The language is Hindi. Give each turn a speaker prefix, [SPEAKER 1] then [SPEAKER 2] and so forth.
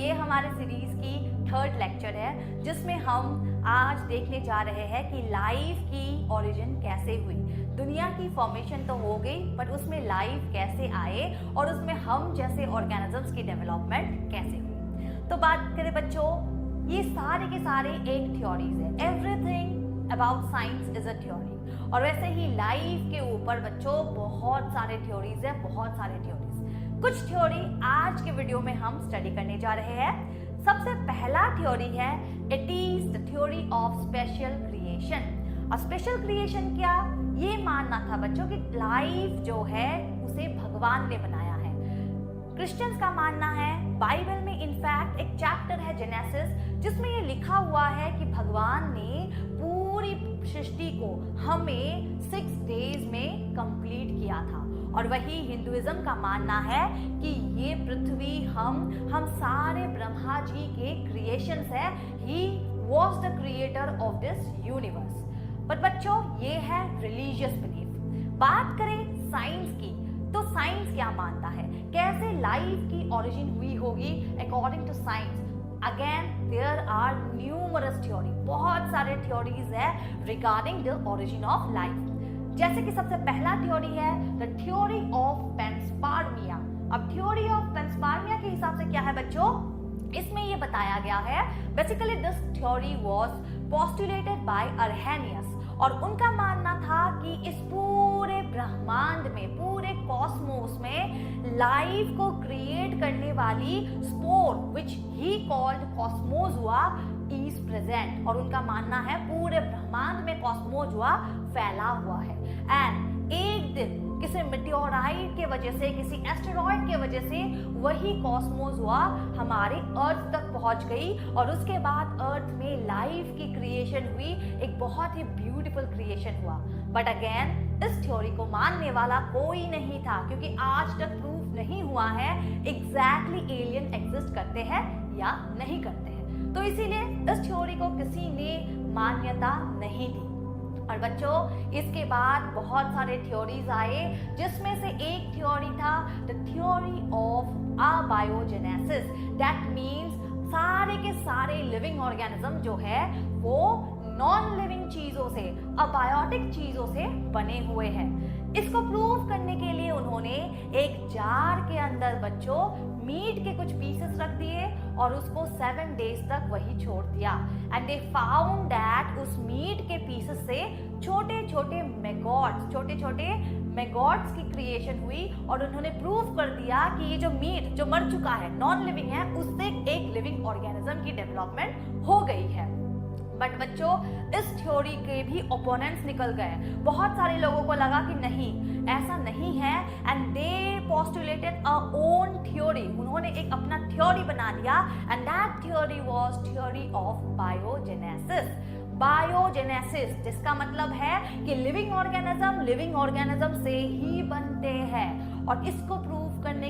[SPEAKER 1] ये हमारे सीरीज की थर्ड लेक्चर है जिसमें हम आज देखने जा रहे हैं कि लाइफ की ओरिजिन कैसे हुई। दुनिया की फॉर्मेशन तो हो गई बट उसमें लाइफ कैसे आए और उसमें हम जैसे ऑर्गेनिजम्स की डेवलपमेंट कैसे हुई। तो बात करें बच्चों, ये सारे के सारे एक थ्योरीज है। Everything about science is a theory. और वैसे ही लाइफ के ऊपर बच्चों बहुत सारे थ्योरीज है, बहुत सारे थ्योरीज। कुछ थ्योरी आज के वीडियो में हम स्टडी करने जा रहे हैं। सबसे पहला थ्योरी है it is the theory of special creation. और स्पेशल क्रिएशन क्या? ये मानना था बच्चों कि लाइफ जो है उसे भगवान ने बनाया है। क्रिश्चियंस का मानना है, बाइबल में इनफैक्ट एक चैप्टर है जेनेसिस जिसमें ये लिखा हुआ है कि भगवान ने पूरी सृष्टि को हमें 6 डेज में कंप्लीट किया था। और वही हिंदुइज्म का मानना है कि ये पृथ्वी हम सारे ब्रह्मा जी के क्रिएशंस है। He was the creator of this universe. But बच्चों ये है रिलीजियस बिलीफ। बात करें साइंस की तो साइंस क्या मानता है, कैसे लाइफ की ओरिजिन हुई होगी according to science. Again there are numerous theory, बहुत सारे थ्योरीज है regarding the origin of life. जैसे कि सबसे पहला थ्योरी है द थ्योरी ऑफ पेंसपार्मिया। अब थ्योरी ऑफ पेंसपार्मिया के हिसाब से क्या है बच्चों, इसमें ये बताया गया है basically this theory was postulated by Arrhenius. और उनका मानना था कि इस पूरे ब्रह्मांड में, पूरे कॉस्मोस में लाइफ को क्रिएट करने वाली spore which he called cosmozoa is present. और उनका मानना है पूरे ब्रह्मांड में कॉस्मोजुआ फैला हुआ है। एंड एक दिन किसी मेटेओराइट के वजह से, किसी एस्टेरॉइड के वजह से वही कॉस्मोजुआ हमारे अर्थ तक पहुंच गई और उसके बाद अर्थ में लाइफ की क्रिएशन हुई, एक बहुत ही ब्यूटीफुल क्रिएशन हुआ। बट अगेन इस थ्योरी को मानने वाला कोई नहीं था क्योंकि आज तक प्रूफ नहीं हुआ है एग्जैक्टली एलियन एग्जिस्ट करते हैं या नहीं करते हैं। तो इसीलिए इस थ्योरी को किसी ने मान्यता नहीं दी। और बच्चों इसके बाद बहुत सारे थ्योरीज आए जिसमें से एक थ्योरी था the theory of abiogenesis. That means सारे के सारे लिविंग ऑर्गेनिज्म जो है वो नॉन लिविंग चीजों से, अबायोटिक चीजों से बने हुए हैं। इसको प्रूव करने के लिए उन्होंने एक जार के अंदर बच्चों मीट के कुछ पीसेस रख दिए और उसको 7 डेज तक वही छोड़ दिया। एंड दे फाउंड दैट उस मीट के पीसेस से छोटे छोटे मेगॉट्स की क्रिएशन हुई। और उन्होंने प्रूव कर दिया कि ये जो मीट जो मर चुका है, नॉन लिविंग है, उससे एक लिविंग ऑर्गेनिज्म की डेवलपमेंट हो गई है। बट बच्चों इस थ्योरी के भी ओपोनेंट्स निकल गए। बहुत सारे लोगों को लगा कि नहीं, ऐसा नहीं है and they postulated a own theory. उन्होंने एक अपना थ्योरी बना लिया and that theory was theory of biogenesis. Biogenesis जिसका मतलब है कि लिविंग ऑर्गेनिज्म से ही बनते हैं। और इसको प्रूव करने